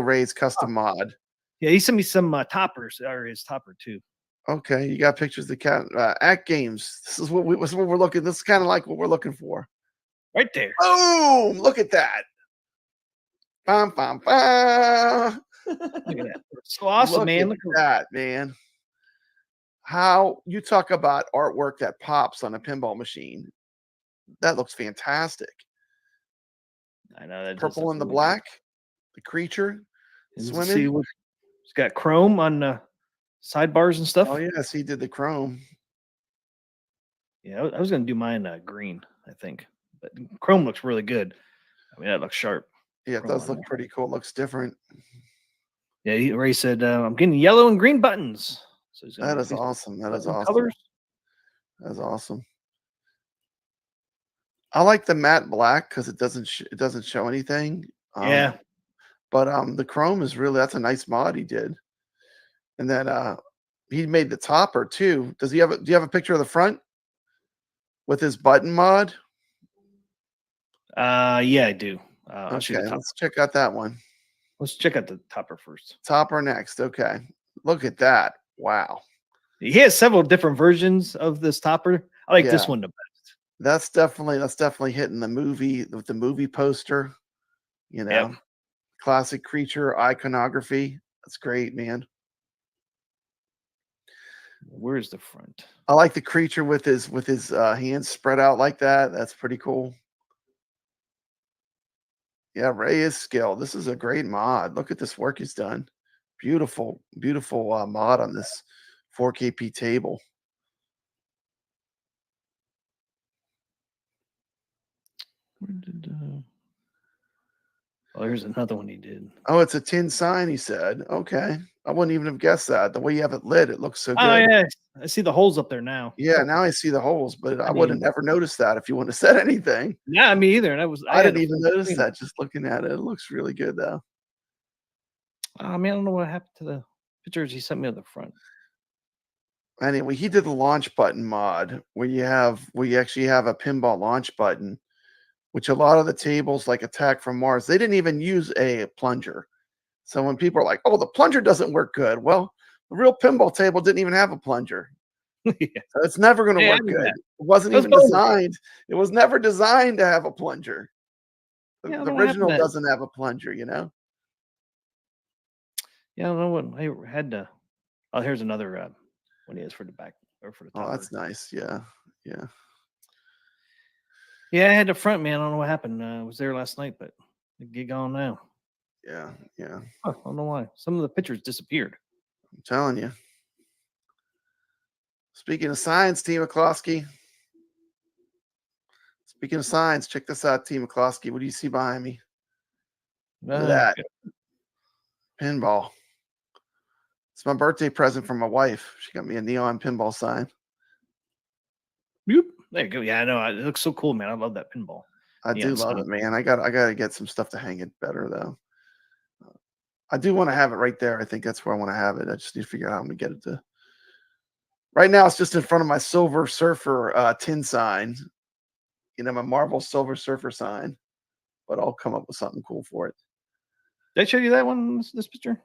Ray's custom mod. Yeah, he sent me some toppers, or his topper too. Okay, you got pictures of the cat AtGames. This is what we're looking. This is kind of like what we're looking for. Right there. Boom! Look at that. Bam, bam, bam. Look at that. So awesome, man. Look at that, man. How you talk about artwork that pops on a pinball machine. That looks fantastic. I know that purple and the black, the creature swimming. It's got chrome on the sidebars and stuff. Oh yes, he did the chrome. Yeah, I was gonna do mine green, I think, but chrome looks really good. I mean, that looks sharp. Yeah, it does look pretty cool. It looks different. Yeah, Ray said I'm getting yellow and green buttons. So that is awesome. That is awesome. Colors. That's awesome. I like the matte black because it doesn't show anything. Yeah. But the chrome is that's a nice mod he did. And then he made the topper too. Do you have a picture of the front with his button mod? Yeah, I do. Okay, let's check out that one. Let's check out the topper first. Topper next. Okay. Look at that. Wow. He has several different versions of this topper. I like this one the best. That's definitely hitting the movie with the movie poster. Classic creature iconography. That's great, man. Where's the front? I like the creature with his hands spread out like that. That's pretty cool. Yeah, Ray is skilled. This is a great mod. Look at this work he's done. Beautiful mod on this 4KP table. Where did oh, here's another one he did. Oh, it's a tin sign, he said. Okay. I wouldn't even have guessed that. The way you have it lit, it looks so good. Oh, yeah. I see the holes up there now. Yeah, now I see the holes, but I would have never noticed that if you wouldn't have said anything. Yeah, me either. And I didn't even notice that just looking at it. It looks really good, though. I mean, I don't know what happened to the pictures he sent me on the front. Anyway, he did the launch button mod where you actually have a pinball launch button, which a lot of the tables like Attack from Mars, they didn't even use a plunger. So when people are like, oh, the plunger doesn't work good. Well, the real pinball table didn't even have a plunger. So it's never going to work good. It wasn't even designed. It was never designed to have a plunger. The original doesn't have a plunger, Yeah, I don't know what I had to. Oh, here's another one he has for the back. or for the Oh, that's nice. Yeah. Yeah. Yeah, I had the front, man. I don't know what happened. I was there last night, but the gig on now. Yeah. Yeah. I don't know why. Some of the pictures disappeared. I'm telling you. Speaking of science, T. McCloskey. Speaking of science, check this out, T. McCloskey. What do you see behind me? Look at that. Pinball. It's my birthday present from my wife. She got me a neon pinball sign. Boop. There you go. Yeah, I know. It looks so cool, man. I love that pinball. I do love it, man. I got to get some stuff to hang it better, though. I do want to have it right there. I think that's where I want to have it. I just need to figure out how I'm going to get it to. Right now, it's just in front of my Silver Surfer tin sign. You know, my Marvel Silver Surfer sign. But I'll come up with something cool for it. Did I show you that one, this picture?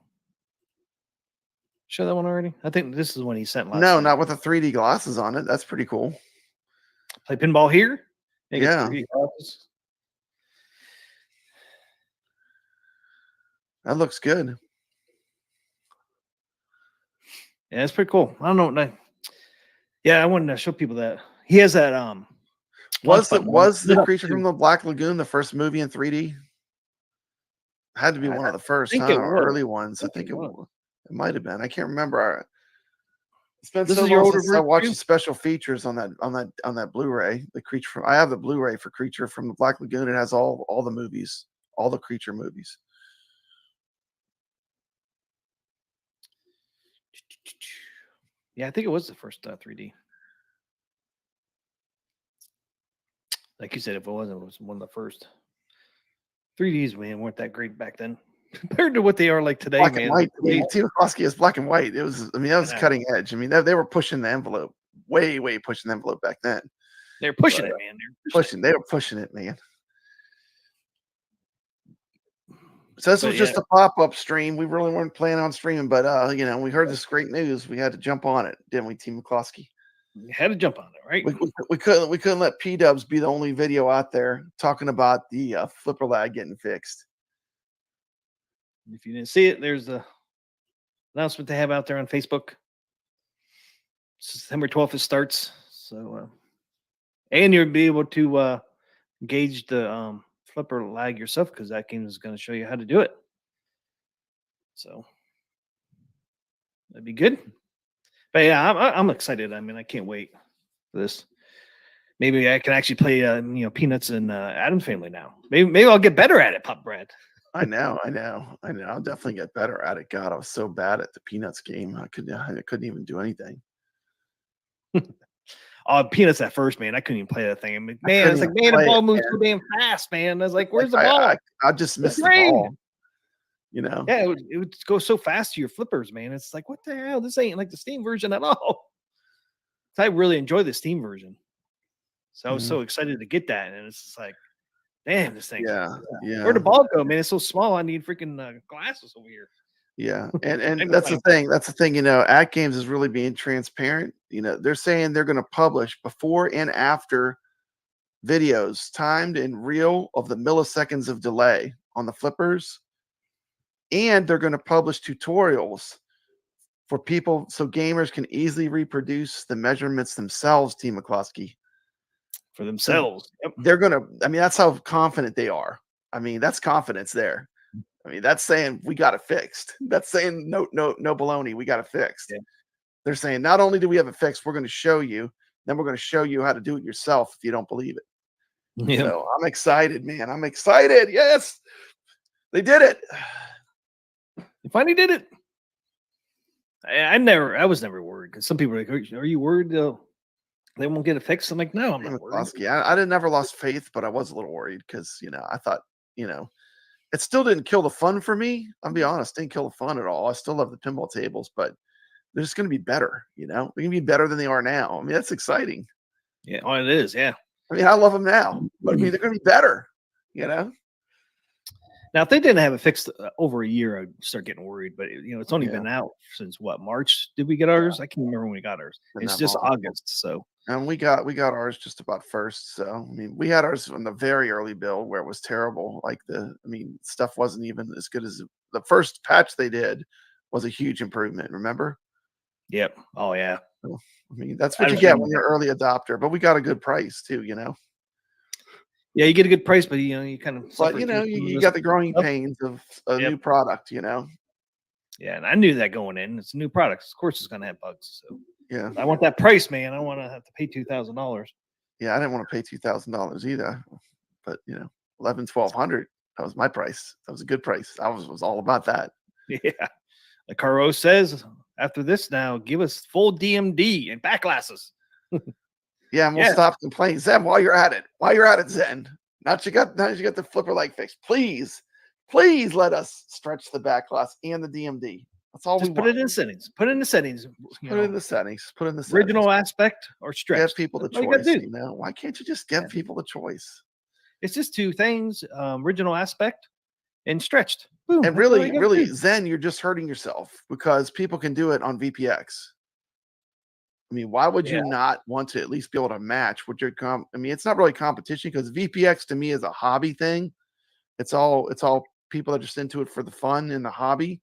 Show that one already? I think this is one he sent last night. Not with the 3D glasses on it. That's pretty cool. Play pinball here? Yeah. That looks good. Yeah, it's pretty cool. I don't know. Yeah, I wanted to show people that. He has that was the Creature from the Black Lagoon the first movie in 3D? Had to be one of the first, early ones. I think it might have been. I can't remember. It's been so long since I watched the special features on that Blu-ray. I have the Blu-ray for Creature from the Black Lagoon. It has all the movies, all the Creature movies. Yeah, I think it was the first 3D. Like you said, if it wasn't, it was one of the first. 3Ds, man, weren't that great back then compared to what they are like today, black man. And white. T. McCloskey is black and white. It was, that was cutting edge. I mean, they were pushing the envelope, way pushing the envelope back then. They were pushing it, man. They were pushing it, man. So this was just a pop-up stream. We really weren't planning on streaming, but you know, we heard this great news. We had to jump on it, didn't we, T. McCloskey? We had to jump on it, right? We couldn't let P-Dubs be the only video out there talking about the flipper lag getting fixed. If you didn't see it, there's the announcement they have out there on Facebook. September 12th it starts. So and you'll be able to gauge the flipper lag yourself, because that game is going to show you how to do it. So that'd be good. But yeah, I'm excited. I mean, I can't wait for this. Maybe I can actually play Peanuts and Addams Family now. Maybe I'll get better at it, Pop Brad. I know. I'll definitely get better at it. God, I was so bad at the Peanuts game. I couldn't even do anything. Peanuts at first, man. I couldn't even play that thing. I mean, man, it's like, man, the ball moves so damn fast, man. I was like, where's the ball? I just missed the ball. You know? Yeah, it would go so fast to your flippers, man. It's like, what the hell? This ain't like the Steam version at all. So I really enjoy the Steam version. So I was so excited to get that. And it's just like, damn, this thing. Yeah. Where'd the ball go, man? It's so small. I need freaking glasses over here. Yeah. And that's the thing. That's the thing, you know, AtGames is really being transparent. You know, they're saying they're going to publish before and after videos timed and real of the milliseconds of delay on the flippers. And they're going to publish tutorials for people so gamers can easily reproduce the measurements themselves, T. McCloskey. For themselves. So they're going to, I mean, that's how confident they are. I mean, that's confidence there. I mean, that's saying we got it fixed. That's saying no baloney. We got it fixed. Yeah. They're saying not only do we have it fixed, we're going to show you, then we're going to show you how to do it yourself if you don't believe it. Yeah. So I'm excited, man. I'm excited. Yes. They did it. You finally did it. I was never worried, because some people are like, are you worried they won't get it fixed? I'm like, no, I'm not worried. I never lost faith, but I was a little worried because, you know, I thought, you know, it still didn't kill the fun for me. I'll be honest, didn't kill the fun at all. I still love the pinball tables, but they're just going to be better, you know? They're going to be better than they are now. I mean, that's exciting. Yeah, it is, yeah. I mean, I love them now, but I mean, they're going to be better, you know? Now, if they didn't have it fixed over a year, I'd start getting worried. But, you know, it's only been out since, what, March? Did we get ours? I can't remember when we got ours. It's just August, so. And we got ours just about first. So, I mean, we had ours in the very early build where it was terrible. Like stuff wasn't even as good as the first patch they did was a huge improvement. Remember? Yep. Oh, yeah. I mean, that's what you get when you're early adopter. But we got a good price too, you know. Yeah, you get a good price, but you kind of. But you got the growing pains of a new product, you know. Yeah, and I knew that going in. It's a new product. Of course, it's going to have bugs. So yeah, I want that price, man. I want to have to pay $2,000. Yeah, I didn't want to pay $2,000 either. But $1,100. That was my price. That was a good price. I was all about that. Yeah, like Caro says, after this, now give us full DMD and back glasses. Yeah, and we'll stop complaining, Zen. While you're at it, Zen. Now that you got the flipper leg fixed. Please let us stretch the back glass and the DMD. That's all we want. Put it in the settings. Put it in the settings. Put it in the settings. Original aspect or stretch. Give people the choice. Why can't you just give people the choice? It's just two things: original aspect and stretched. Boom. And really, Zen, you're just hurting yourself because people can do it on VPX. I mean, why would you not want to at least be able to match what your I mean, it's not really competition because VPX to me is a hobby thing. It's all people that are just into it for the fun and the hobby.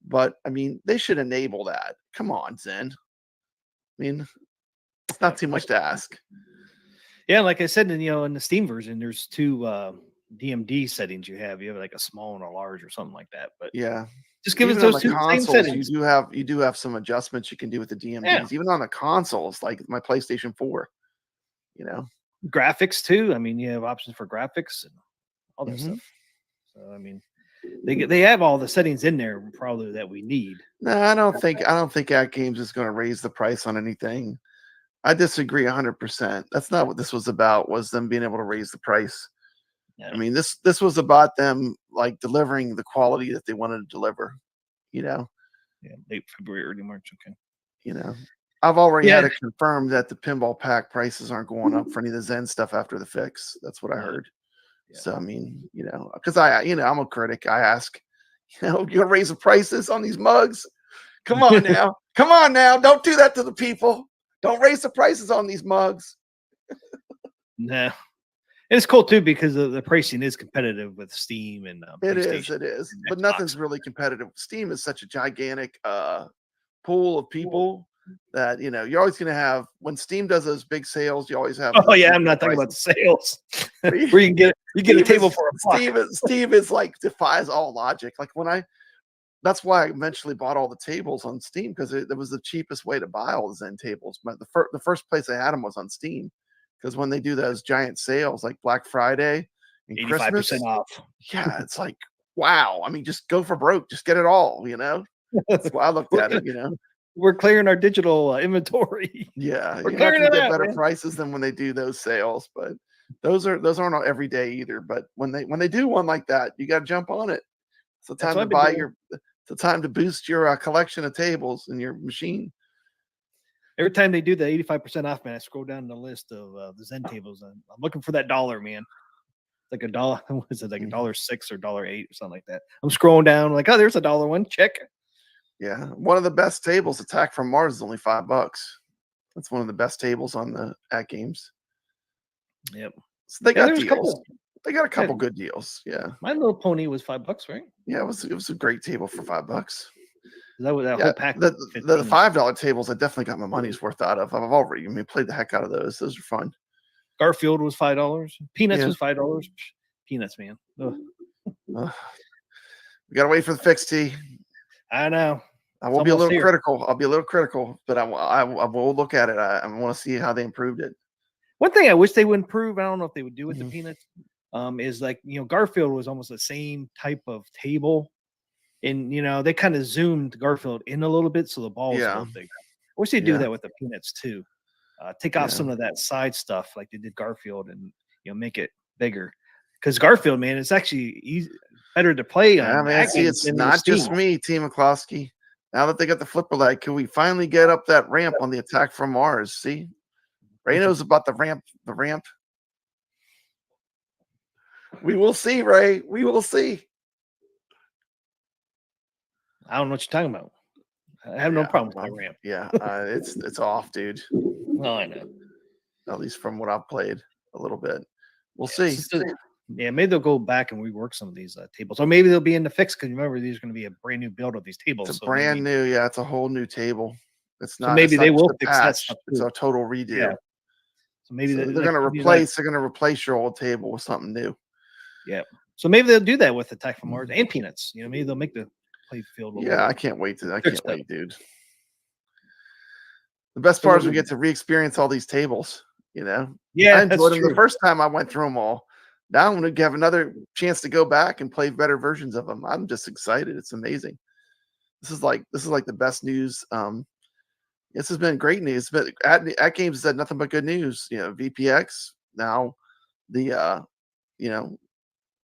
But I mean, they should enable that. Come on, Zen. I mean, it's not too much to ask. Yeah, like I said, in the Steam version, there's two DMD settings you have. You have like a small and a large or something like that. But yeah, just give us those two same settings. You do have some adjustments you can do with the DMDs, even on the consoles, like my PlayStation 4. Graphics too. I mean, you have options for graphics and all that stuff. So I mean, they have all the settings in there probably that we need. No, I don't think AtGames is going to raise the price on anything. I disagree 100%. That's not what this was about. Was them being able to raise the price? Yeah. I mean, this was about them like delivering the quality that they wanted to deliver. Yeah, late February, early March. Okay. I've already had it confirmed that the pinball pack prices aren't going up for any of the Zen stuff after the fix. That's what I heard. Yeah. So I mean, because I'm a critic. I ask, you're gonna raise the prices on these mugs? Come on now, don't do that to the people. Don't raise the prices on these mugs. No, and it's cool too because the pricing is competitive with Steam and it is, but nothing's really competitive. Steam is such a gigantic pool of people that you're always going to have when Steam does those big sales. You always have. Oh yeah, I'm not talking about the sales. Where you get a table for a Steam is like defies all logic. Like that's why I eventually bought all the tables on Steam because it was the cheapest way to buy all the Zen tables. But the first place I had them was on Steam because when they do those giant sales like Black Friday and 85% Christmas, off. Yeah, it's like wow. I mean, just go for broke, just get it all. That's why I looked at it. We're clearing our digital inventory. Yeah, you're not going to get better prices than when they do those sales, but those aren't every day either. But when they do one like that, you got to jump on it. It's the time to buy it's the time to boost your collection of tables in your machine. Every time they do the 85% off, man, I scroll down the list of the Zen tables, and I'm looking for that dollar, man. Like $1. What is it? Like $1.06 or $1.08 or something like that. I'm scrolling down, like, oh, there's $1 one. Check. Yeah, one of the best tables, Attack from Mars, is only $5. That's one of the best tables on the AtGames. Yep. So they got deals. They got a couple good deals. Yeah. My Little Pony was $5, right? Yeah, it was a great table for $5. That was that whole pack. The $5 tables, I definitely got my money's worth out of. I've already played the heck out of those. Those are fun. Garfield was $5. Peanuts was $5. Peanuts, man. We gotta wait for the fix, T. I know. I will be a little critical. I'll be a little critical, but I will look at it. I want to see how they improved it. One thing I wish they would improve, I don't know if they would do with the Peanuts, is like, Garfield was almost the same type of table. And, they kind of zoomed Garfield in a little bit so the ball was a little bigger. I wish they'd do that with the Peanuts too. Take off some of that side stuff like they did Garfield and, make it bigger. Because Garfield, man, it's actually better to play on. Man, see, it's not just me, T. McCloskey. Now that they got the flipper light, can we finally get up that ramp on the Attack from Mars? See? Ray knows about the ramp. We will see, Ray. We will see. I don't know what you're talking about. I have no problem with the ramp. Yeah, it's off, dude. Oh, I know. At least from what I've played a little bit. We'll see. Maybe they'll go back and rework some of these tables. Or maybe they'll be in the fix because remember, these are going to be a brand new build of these tables. It's brand new. Yeah, it's a whole new table. It's So not. maybe It's they not just will a fix that patch. stuff It's too. a total redo. Yeah. So maybe So they're like, going to replace. They're going to replace your old table with something new. Yeah. So maybe they'll do that with Attack from Mars and Peanuts. You know, maybe they'll make the play field. Yeah, I can't wait to. I can't wait, dude. The best part is we get to re-experience all these tables. You know, yeah, I enjoyed them the first time I went through them all. Now I'm going to have another chance to go back and play better versions of them. I'm just excited. It's amazing. This is like the best news. This has been great news. But AtGames said nothing but good news. You know, VPX now the you know,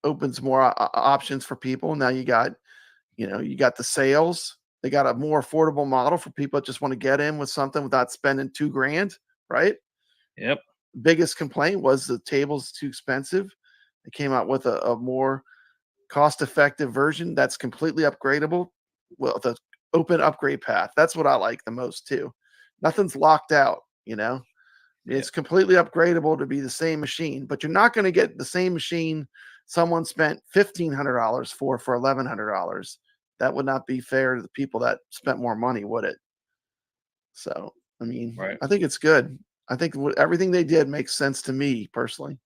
opens more options for people. Now you got the sales. They got a more affordable model for people that just want to get in with something without spending $2,000, right? Yep. Biggest complaint was the table's too expensive. They came out with a more cost-effective version that's completely upgradable. Well, the open upgrade path. That's what I like the most too. Nothing's locked out, you know. It's completely upgradable to be the same machine, but you're not going to get the same machine someone spent $1,500 for $1,100. That would not be fair to the people that spent more money, would it? So, I mean, I think it's good. I think everything they did makes sense to me personally.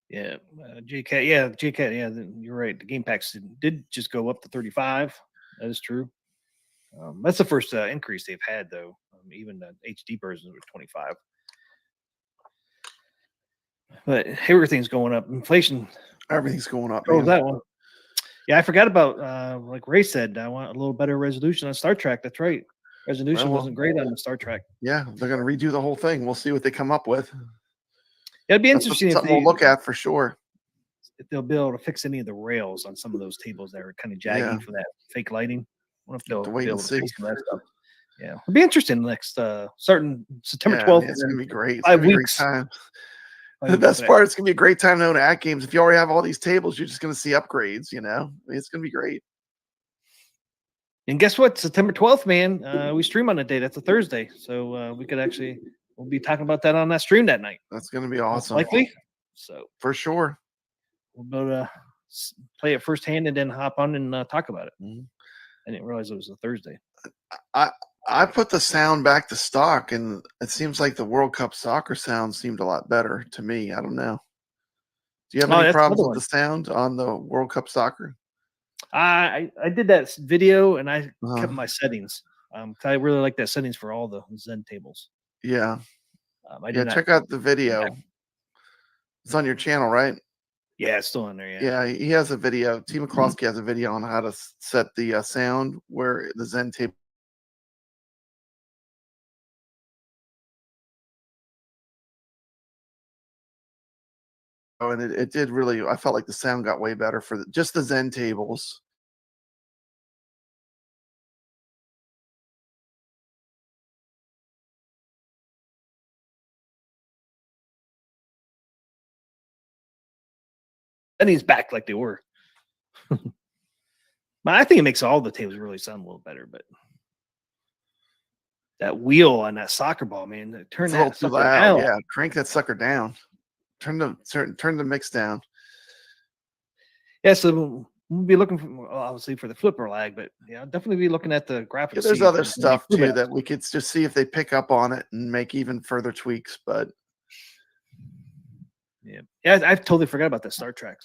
Yeah, JCat. Yeah, JCat. Yeah, you're right. The game packs did just go up to 35. That is true. That's the first increase they've had, though. Even the HD versions were 25. But everything's going up. Inflation. Everything's going up. Oh, that one. Yeah, I forgot about like Ray said. I want a little better resolution on Star Trek. That's right. Resolution wasn't great on the Star Trek. Yeah, they're going to redo the whole thing. We'll see what they come up with. It'd be interesting if we'll look at for sure. If they'll be able to fix any of the rails on some of those tables that are kind of jaggy for that fake lighting. I wonder if they'll wait be able and to see. fix that stuff. Yeah, it'll be interesting next starting September 12th. It's gonna be great. It's 5 gonna be weeks. A great time. The best part, it's gonna be a great time to own AtGames. If you already have all these tables, you're just gonna see upgrades. You know, it's gonna be great. And guess what? September 12th, man. We stream on the day. That's a Thursday, so we could actually we'll be talking about that on that stream that night. That's gonna be awesome. Most likely. So for sure, we'll be able to play it firsthand and then hop on and talk about it. I didn't realize it was a Thursday. I put the sound back to stock, and it seems like the World Cup soccer sound seemed a lot better to me. I don't know. Do you have any problems with the sound on the World Cup soccer? I did that video and I kept my settings. I really like that settings for all the Zen tables. Yeah. Check out the video. It's on your channel, right? Yeah, it's still on there. Yeah, he has a video. T. McCloskey has a video on how to set the sound where the Zen table. Oh, and it did really. I felt like the sound got way better for just the Zen tables. And he's back like they were. But I think it makes all the tables really sound a little better. But that wheel on that soccer ball, man, turn that sucker down. Yeah, crank that sucker down. Turn the mix down. Yeah, so we'll be looking for obviously for the flipper lag, but definitely be looking at the graphics. There's other stuff too that we could just see if they pick up on it and make even further tweaks. But yeah, I totally forgot about the Star Trek